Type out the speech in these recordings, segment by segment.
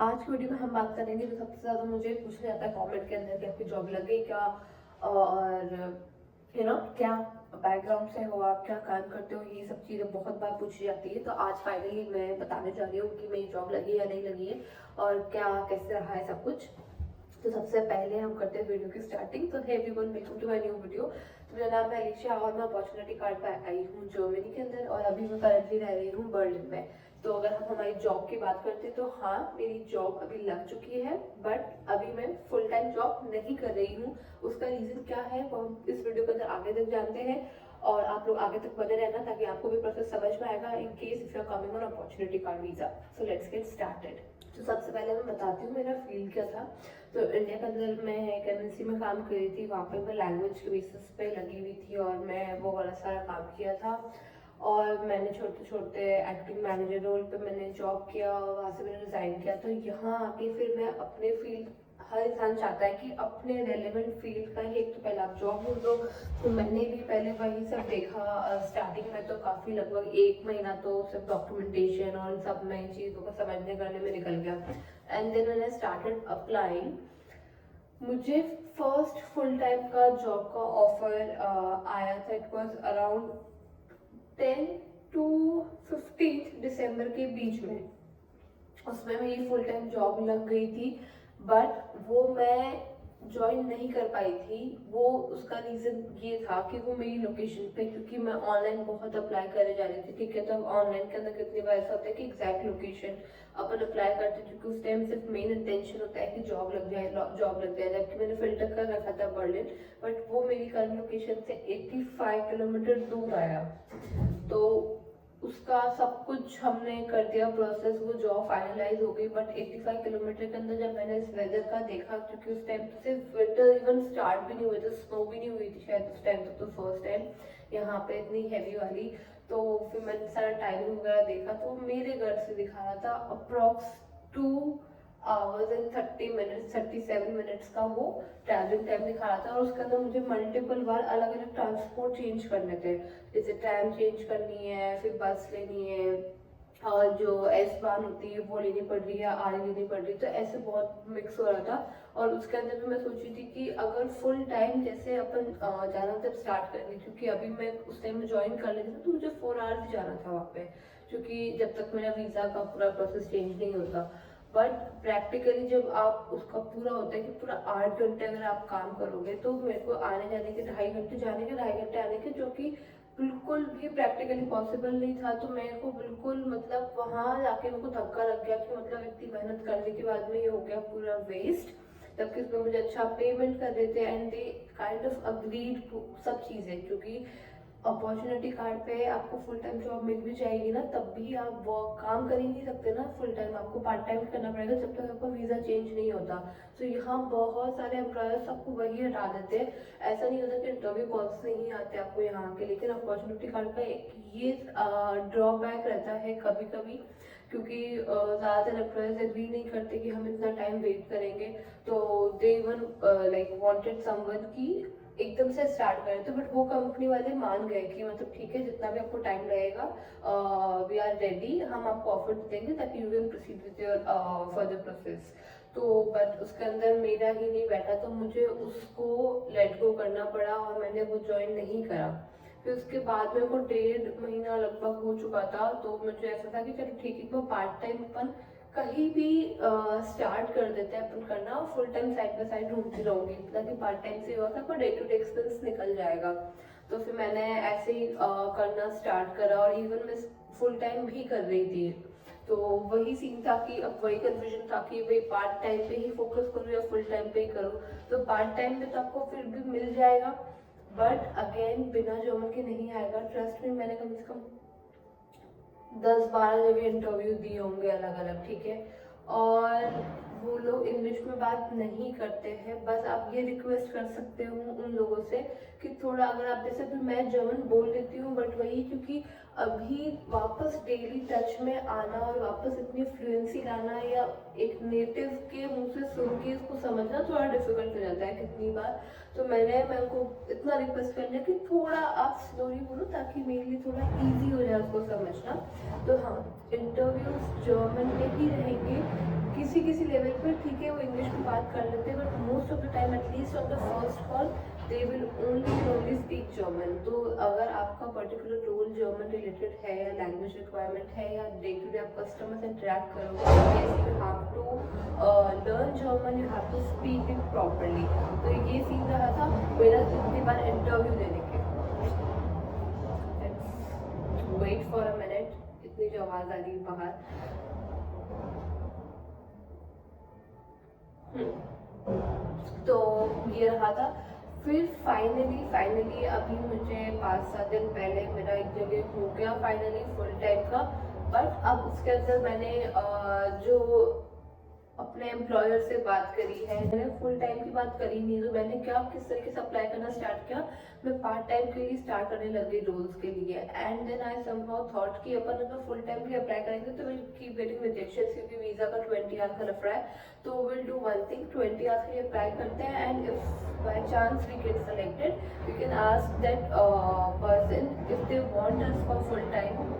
आज की वीडियो में हम बात करेंगे जो सबसे ज़्यादा मुझे पूछा जाता है कमेंट के अंदर कि आपकी जॉब लग गई क्या, और क्या बैकग्राउंड से हो, आप क्या काम करते हो, ये सब चीज़ें बहुत बार पूछी जाती है। तो आज फाइनली मैं बताने जा रही हूँ कि मेरी जॉब लगी या नहीं लगी है और क्या कैसे रहा है सब कुछ। तो सबसे पहले हम करते हैं वीडियो की स्टार्टिंग। तो hey everyone, welcome to my new video. तो मेरा नाम है अलीशा और मैं अपॉर्चुनिटी कार्ड पर आई हूँ जर्मनी के अंदर, और अभी मैं करंटली रह रही हूँ बर्लिन में। तो अगर हम हमारी जॉब की बात करते हैं तो हाँ, मेरी जॉब अभी लग चुकी है, बट अभी मैं फुल टाइम जॉब नहीं कर रही हूँ। उसका रीज़न क्या है वो हम इस वीडियो के अंदर आगे तक जानते हैं, और आप लोग आगे तक बने रहना ताकि आपको भी प्रोसेस समझ में आएगा in case if you are coming on opportunity card visa. So let's get started. तो सबसे पहले मैं बताती हूँ मेरा फील्ड क्या था। तो इंडिया के अंदर मैं एक एमएनसी में काम कर रही थी, वहाँ पे मैं लैंग्वेज के बेसिस पे लगी हुई थी और मैं वो वाला सारा काम किया था। और मैंने छोटे छोटे एक्टिंग मैनेजर रोल पे मैंने जॉब किया और वहाँ से मैंने रिज़ाइन किया। तो यहाँ आके फिर मैं अपने फील्ड, हर इंसान चाहता है कि अपने रेलेवेंट फील्ड का ही एक तो पहले आप जॉब ढूंढो। तो मैंने भी पहले वही सब देखा। स्टार्टिंग में तो काफ़ी लगभग 1 महीना तो सिर्फ डॉक्यूमेंटेशन और सब नई चीज़ों को समझने करने में निकल गया। एंड देन मैंने स्टार्टेड अप्लाइंग। मुझे फर्स्ट फुल टाइम का जॉब का ऑफर आया था। इट वाज अराउंड 10 to 15 दिसंबर के बीच में। उसमें मेरी फुल टाइम जॉब लग गई थी, बट वो मैं ज्वाइन नहीं कर पाई थी। वो उसका रीज़न ये था कि वो मेरी लोकेशन पे, क्योंकि मैं ऑनलाइन बहुत अप्लाई करे जा रही थी, ठीक है। तो ऑनलाइन के अंदर कितनी बार ऐसा होता है कि एग्जैक्ट लोकेशन अपन अप्लाई करते हैं, क्योंकि उस टाइम सिर्फ मेन इंटेंशन होता है कि जॉब लग जाए। जबकि मैंने फिल्टर कर रखा था बर्लिन, बट वो मेरी करंट लोकेशन से 85 किलोमीटर दूर आया। तो उसका सब कुछ हमने कर दिया प्रोसेस, वो जॉब फाइनलाइज हो गई। बट 85 किलोमीटर के अंदर जब मैंने इस वेदर का देखा, क्योंकि उस टाइम तो सिर्फ विंटर इवन स्टार्ट भी नहीं हुए थे, स्नो भी नहीं हुई थी शायद उस टाइम तक, तो फर्स्ट टाइम यहाँ पे इतनी हैवी वाली। तो फिर मैंने सारा टाइमिंग वगैरह देखा, तो मेरे घर से दिखा रहा था approx 2 hours and 30 minutes, 37 minutes का वो ट्रैवलिंग टाइम दिखा रहा था। और उसके अंदर मुझे मल्टीपल बार अलग अलग ट्रांसपोर्ट चेंज करने थे, जैसे ट्रैम चेंज करनी है, फिर बस लेनी है, और जो एस बान होती है वो लेनी पड़ रही है, आर लेनी पड़ रही है। तो ऐसे बहुत मिक्स हो रहा था। और उसके अंदर भी मैं सोची थी कि अगर फुल टाइम जैसे अपन जाना जब स्टार्ट करेंगे, क्योंकि अभी मैं उस टाइम में ज्वाइन कर लेती थी तो मुझे 4 hours जाना था वहाँ पे, क्योंकि जब तक मेरा वीज़ा का पूरा प्रोसेस चेंज नहीं होता। बट प्रैक्टिकली जब आप उसका पूरा होता है कि पूरा 8 घंटे अगर आप काम करोगे, तो मेरे को आने जाने के 2.5 घंटे, जाने के 2.5 घंटे आने के, जो कि बिल्कुल भी प्रैक्टिकली पॉसिबल नहीं था। तो मेरे को बिल्कुल मतलब वहाँ जाके मेरे को धक्का लग गया कि मतलब इतनी मेहनत करने के बाद में ये हो गया पूरा वेस्ट। जबकि उसमें मुझे अच्छा पेमेंट कर देते and they kind of agreed सब चीज़ें, क्योंकि अपॉर्चुनिटी कार्ड पे आपको फुल टाइम जॉब मिल भी जाएगी ना, तब भी आप वर्क काम कर ही नहीं सकते ना फुल टाइम, आपको पार्ट टाइम करना पड़ेगा जब तक आपका वीज़ा चेंज नहीं होता। तो यहाँ बहुत सारे एम्प्लॉयर्स आपको वही हटा देते हैं। ऐसा नहीं होता कि इंटरव्यू कॉल्स नहीं आते आपको यहाँ के, लेकिन अपॉर्चुनिटी कार्ड का एक ये ड्रॉबैक रहता है कभी कभी, क्योंकि ज़्यादातर एम्प्लॉयर्स एग्री नहीं करते कि हम इतना टाइम वेट करेंगे। तो they even like wanted someone की एकदम से स्टार्ट करें। तो बट वो कंपनी वाले मान गए कि मतलब ठीक है, जितना भी आपको टाइम लगेगा वी आर रेडी, हम आपको ऑफर देंगे ताकि you can proceed with your further process. तो बट उसके अंदर मेरा ही नहीं बैठा, तो मुझे उसको लेट गो करना पड़ा और मैंने वो ज्वाइन नहीं करा। फिर उसके बाद में वो 1.5 महीना लगभग हो चुका था, तो मुझे ऐसा था कि चलो ठीक है, वो पार्ट टाइम अपन कहीं भी स्टार्ट कर देते हैं अपन करना, full time side by side ढूंढती रहूंगी ताकि पार्ट टाइम से हुआ था डे टू डे एक्सपेंस निकल जाएगा। तो फिर मैंने ऐसे ही करना स्टार्ट करा, और इवन मैं फुल टाइम भी कर रही थी। तो वही सीन था कि अब वही कंफ्यूजन था कि भाई पार्ट टाइम पे ही फोकस करूँ या फुल टाइम पे ही करूँ। तो पार्ट टाइम पे तो आपको फिर भी मिल जाएगा, बट अगेन बिना जॉब के नहीं आएगा। ट्रस्ट में, मैंने कम से कम 10-12 जगह इंटरव्यू दिए होंगे अलग अलग, ठीक है। और वो लोग इंग्लिश में बात नहीं करते हैं। बस आप ये रिक्वेस्ट कर सकते हो उन लोगों से कि थोड़ा, अगर आप जैसे भी मैं जर्मन बोल लेती हूँ, बट वही क्योंकि अभी वापस डेली टच में आना और वापस इतनी फ्लुएंसी लाना या एक नेटिव के मुंह से सुन के इसको समझना थोड़ा डिफिकल्ट हो जाता है कितनी बार। तो मैंने उनको इतना रिक्वेस्ट कर लिया कि थोड़ा आप स्लोली बोलो ताकि मेरे लिए थोड़ा इजी हो जाए उसको समझना। तो हाँ, इंटरव्यूज जर्मन में ही रहेंगे। किसी किसी लेवल पर ठीक है वो इंग्लिश में बात कर लेते हैं, but most of the time at least on the first call they will only speak German. तो अगर आपका पर्टिकुलर रोल जर्मन रिलेटेड है या लैंग्वेज रिक्वायरमेंट है या डे टू डे आप कस्टमर से इंटरेक्ट करोगे, you have to learn German, you have to speak it properly. तो ये सीन रहा था मेरा इतनी बार इंटरव्यू देने के। वेट फॉर अ मिनट, इतनी जो आवाज़ आ रही है बाहर। तो ये रहा था। फिर फाइनली अभी मुझे 5-7 दिन पहले मेरा एक जगह हो गया फाइनली फुल टाइम का। बट अब उसके अंदर मैंने जो अपने एम्प्लॉयर से बात करी है, मैंने फुल टाइम की बात करी नहीं। तो मैंने क्या किस तरीके से अप्लाई करना स्टार्ट किया, मैं पार्ट टाइम के लिए स्टार्ट करने लग गई रोल्स के लिए। And then I somehow thought कि अपन अगर फुल टाइम के अप्लाई करेंगे तो विल कीप गेटिंग रिजेक्शंस, क्योंकि वीज़ा का 20 आवर्स का लफड़ा है। तो will do one thing, 20 hours के लिए अप्लाई करते हैं, and if by chance we get selected we can ask that person if they want us for full time.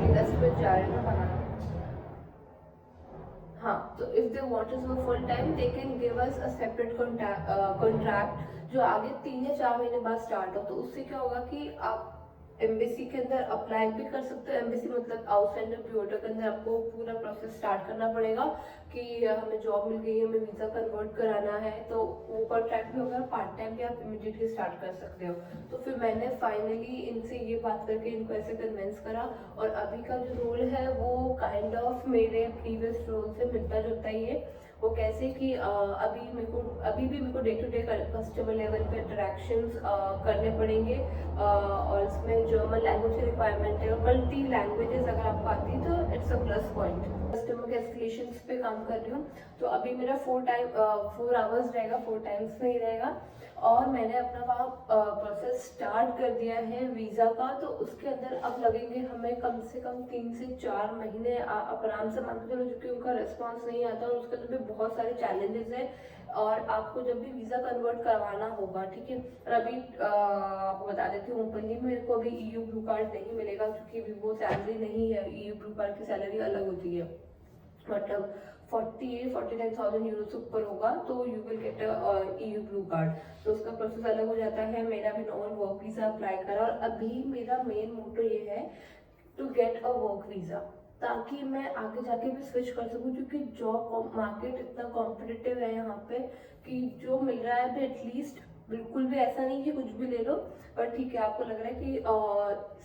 10 minute जा रहे हैं बाहर। हाँ, तो if they want us for full time they can give us a separate contract जो आगे 3 या 4 महीने बाद स्टार्ट हो। तो उससे क्या होगा कि आप एम्बेसी के अंदर अप्लाई भी कर सकते हो। एम्बेसी मतलब आउटस्टैंडर ब्यूरो के अंदर आपको पूरा प्रोसेस स्टार्ट करना पड़ेगा कि हमें जॉब मिल गई है, हमें वीज़ा कन्वर्ट कराना है, तो वो कॉन्ट्रैक्ट भी होगा। पार्ट टाइम भी आप इमीडिएटली स्टार्ट कर सकते हो। तो फिर मैंने फाइनली इनसे ये बात करके इनको ऐसे कन्विंस करा। और अभी का जो रोल है वो काइंड ऑफ मेरे प्रीवियस रोल से मिलता जुलता ही है। वो कैसे कि अभी भी मेरे को day to day customer level पे इंटरेक्शंस करने पड़ेंगे। और इसमें जर्मन लैंग्वेज की रिक्वायरमेंट है और मल्टी लैंग्वेजेस अगर आपको आती है तो it's a plus point. Customer के एस्केलेशंस पे काम कर रही हूँ। तो अभी मेरा 4 आवर्स रहेगा, 4 टाइम्स में ही रहेगा। और मैंने अपना वहाँ प्रोसेस स्टार्ट कर दिया है वीज़ा का। तो उसके अंदर अब लगेंगे हमें कम से कम 3 से 4 महीने। आप आराम से मान के चलो, क्योंकि उनका रिस्पॉन्स नहीं आता और उसके अंदर भी बहुत सारे चैलेंजेस हैं। और आपको जब भी वीज़ा कन्वर्ट करवाना होगा, ठीक है। और अभी आपको बता देती हूँ ओपनली, मेरे को अभी EU ब्लू कार्ड नहीं मिलेगा क्योंकि वो सैलरी नहीं है। EU ब्लू कार्ड की सैलरी अलग होती है, मतलब 48-49,000 यूरो से ऊपर होगा तो you will get EU blue card. तो उसका प्रोसेस अलग हो जाता है। मेरा भी नॉन वर्क वीज़ा अप्लाई करा और अभी मेरा मेन मोटो ये है to get a work visa, ताकि मैं आगे जाके भी स्विच कर सकूं। क्योंकि जॉब मार्केट इतना कॉम्पिटिटिव है यहाँ पे कि जो मिल रहा है भी एटलीस्ट, बिल्कुल भी ऐसा नहीं कि कुछ भी ले लो, पर ठीक है आपको लग रहा है कि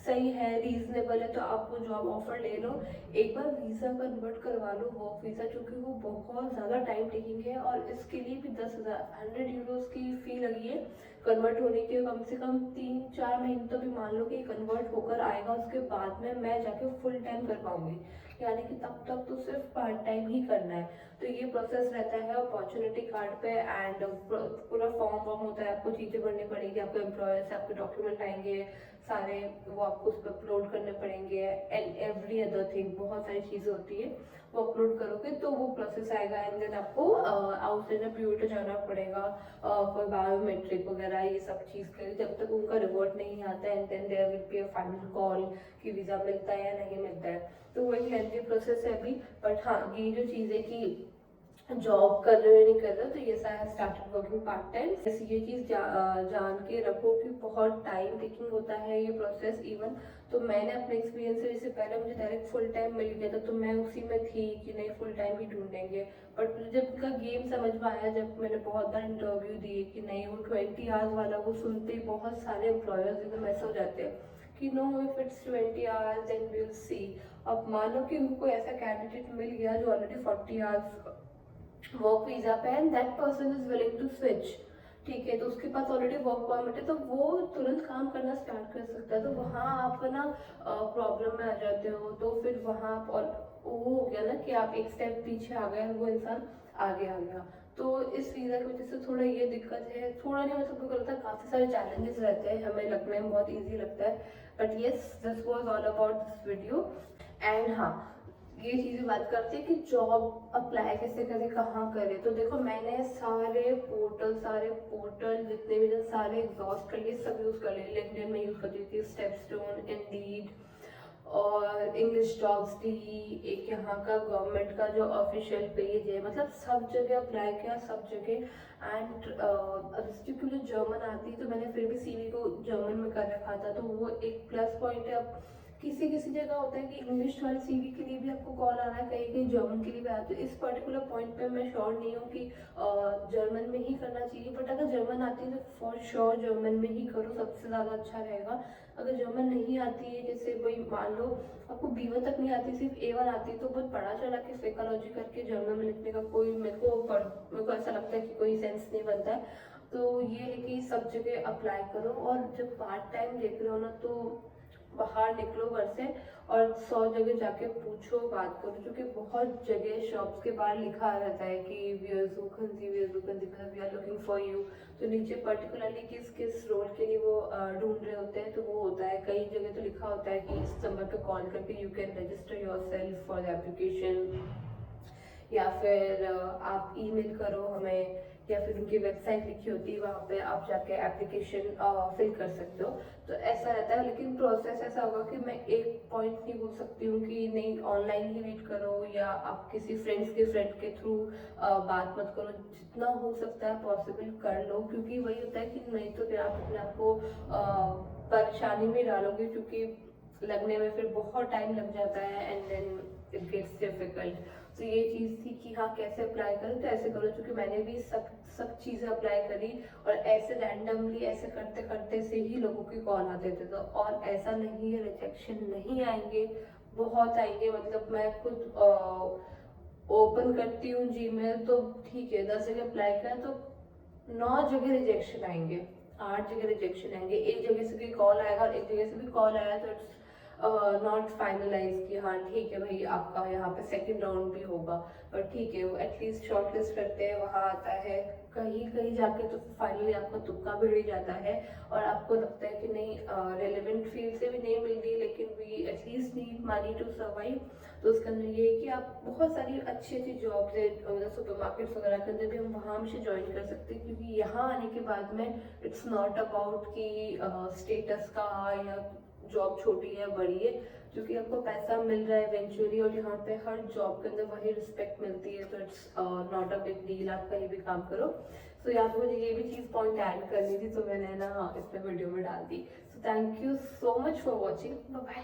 सही है, रीजनेबल है, तो आप वो जॉब ऑफर ले लो। एक बार वीज़ा कन्वर्ट करवा लो वर्क वीज़ा, क्योंकि वो बहुत ज़्यादा टाइम टेकिंग है और इसके लिए भी 10,000 यूरोस की फ़ी लगी है कन्वर्ट होने के। कम से कम 3-4 महीने तो भी मान लो कि कन्वर्ट होकर आएगा, उसके बाद में मैं जाके फुल टाइम कर पाऊंगी। यानी कि तब तक तो सिर्फ पार्ट टाइम ही करना है। तो ये प्रोसेस रहता है अपॉर्चुनिटी कार्ड पे। एंड पूरा फॉर्म होता है, आपको चीज़ें भरनी पड़ेगी, आपके एम्प्लॉयर से आपके डॉक्यूमेंट आएंगे सारे, वो आपको उस पर अपलोड करने पड़ेंगे। एंड एवरी अदर थिंग, बहुत सारी चीज़ें होती है, वो अपलोड करोगे तो वो प्रोसेस आएगा। एंड देन आपको आउटसाइडर ब्यूरो जाना पड़ेगा फॉर बायोमेट्रिक वगैरह, ये सब चीज़ के लिए, जब तक उनका रिवर्ट नहीं आता है। And then there will be a final call कि वीज़ा मिलता है या नहीं मिलता है। तो वो एक लेंथी प्रोसेस है अभी। बट हाँ, ये जो चीज़ है कि जॉब कर रहे हो या नहीं कर रहे हो, तो ये सारा स्टार्टेड वर्किंग पार्ट टाइम। ये चीज़ जान के रखो कि बहुत टाइम टेकिंग होता है ये प्रोसेस। इवन तो मैंने अपने एक्सपीरियंस से, जैसे पहले मुझे डायरेक्ट फुल टाइम मिल गया था तो मैं उसी में थी कि नहीं फुल टाइम ही ढूंढेंगे। बट मुझे जब उनका गेम समझ में आया, जब मैंने बहुत बार इंटरव्यू दिए कि नहीं वो 20 आवर्स वाला, वो सुनते ही बहुत सारे एम्प्लॉयर्स एकदम ऐसे हो जाते हैं कि no if it's 20 hours then we will see. अब मानो कि उनको ऐसा कैंडिडेट मिल गया जो ऑलरेडी 40 आवर्स वर्क वीज़ा पे, and that person is willing to switch, ठीक है, तो उसके पास ऑलरेडी वर्क परमिट है, तो वो तुरंत काम करना स्टार्ट कर सकता है। तो वहाँ आप ना प्रॉब्लम में आ जाते हो, तो फिर वहाँ आप, और वो हो गया ना कि आप एक स्टेप पीछे आ गए, वो इंसान आगे आ गया। तो इस वीज़ा की वजह से थोड़ा ये दिक्कत है, थोड़ा नहीं, मतलब मुझे लगता है काफ़ी सारे चैलेंजेस रहते हैं, हमें लगने में बहुत ईजी लगता है, but yes, this was all about this video. And हाँ, ये चीज़ें बात करते हैं कि जॉब अप्लाई कैसे करें, कहाँ करें। तो देखो, मैंने सारे पोर्टल जितने भी थे सारे एग्जॉस्ट कर लिए, सब यूज़ कर लिए। लिंक्डइन में यूज़ करती थी, स्टेपस्टोन, इंडीड और इंग्लिश जॉब्स भी, एक यहाँ का गवर्नमेंट का जो ऑफिशियल पेज है, मतलब सब जगह अप्लाई किया, सब जगह। एंड क्योंकि मुझे जर्मन आती, तो मैंने फिर भी सीवी को जर्मन में कर रखा था, तो वो एक प्लस पॉइंट है। अब किसी किसी जगह होता है कि इंग्लिश वाले सीवी के लिए भी आपको कॉल आ रहा है, कहीं कहीं जर्मन के लिए भी आता है। तो इस पर्टिकुलर पॉइंट पे मैं श्योर नहीं हूँ कि जर्मन में ही करना चाहिए, बट अगर जर्मन आती है तो फॉर श्योर जर्मन में ही करो, सबसे ज़्यादा अच्छा रहेगा। अगर जर्मन नहीं आती है, जैसे भाई मान लो आपको B1 तक नहीं आती, सिर्फ A1 आती है, तो बहुत बड़ा चढ़ा के साइकोलॉजी करके जर्मन में लिखने का कोई, मेरे को ऐसा लगता है कि कोई सेंस नहीं बनता है। तो ये है कि सब जगह अप्लाई करो, और जब पार्ट टाइम देख रहे हो ना, तो बाहर निकलो घर से और 100 जगह जाके पूछो, बात करो, क्योंकि बहुत जगह शॉप्स के बाहर लिखा रहता है कि वी आर सुखनजी, मतलब we are looking for you. तो नीचे पर्टिकुलरली किस किस रोल के लिए वो ढूंढ रहे होते हैं, तो वो होता है, कई जगह तो लिखा होता है कि इस नंबर पे कॉल करके you can register your self for the application, या फिर आप ईमेल करो हमें, या फिर उनकी वेबसाइट लिखी होती है, वहाँ पे आप जाके एप्लीकेशन फिल कर सकते हो। तो ऐसा रहता है, लेकिन प्रोसेस ऐसा होगा कि मैं एक पॉइंट नहीं बोल सकती हूँ कि नहीं ऑनलाइन ही वेट करो, या आप किसी फ्रेंड के थ्रू बात मत करो। जितना हो सकता है पॉसिबल कर लो, क्योंकि वही होता है कि नहीं तो फिर आप अपने आप को परेशानी में डालोगे, क्योंकि लगने में फिर बहुत टाइम लग जाता है, and then it gets difficult. तो ये चीज़ थी कि हाँ, कैसे अप्लाई करो, तो ऐसे करो, क्योंकि मैंने भी सब चीज़ें अप्लाई करी, और ऐसे रैंडमली ऐसे करते करते से ही लोगों के कॉल आते थे। तो और ऐसा नहीं है रिजेक्शन नहीं आएंगे, बहुत आएंगे। मतलब मैं खुद ओपन करती हूँ जीमेल, तो ठीक है 10 जगह अप्लाई किया तो 9 जगह रिजेक्शन आएंगे, 8 जगह रिजेक्शन आएंगे, एक जगह से भी कॉल आएगा, और एक जगह से भी कॉल आया तो इट्स नॉट फाइनलाइज कि हाँ ठीक है भाई, आपका यहाँ पे सेकंड राउंड भी होगा। पर ठीक है, वो एटलीस्ट शॉर्ट लिस्ट करते हैं, वहाँ आता है। कहीं कहीं जाके तो फाइनली आपका तुक्का भी उड़ जाता है, और आपको लगता है कि नहीं, रेलेवेंट फील्ड से भी नहीं मिल रही, लेकिन we at least need money to survive. तो उसके अंदर ये है कि आप बहुत सारी अच्छी अच्छी जॉब्स है, मतलब सुपर मार्केट्स वगैरह के अंदर भी हम वहाँ से ज्वाइन कर सकते हैं, क्योंकि यहाँ आने के बाद में इट्स नॉट अबाउट कि स्टेटस का या जॉब छोटी है बड़ी है, क्योंकि आपको पैसा मिल रहा है इवेंचुअली, और यहाँ पे हर जॉब के अंदर वही रिस्पेक्ट मिलती है। तो it's not a big deal, आप कहीं भी काम करो। सो यहाँ पे मुझे ये भी चीज़ पॉइंट ऐड करनी थी, तो मैंने ना इसमें वीडियो में डाल दी। So thank you so much for watching, bye bye.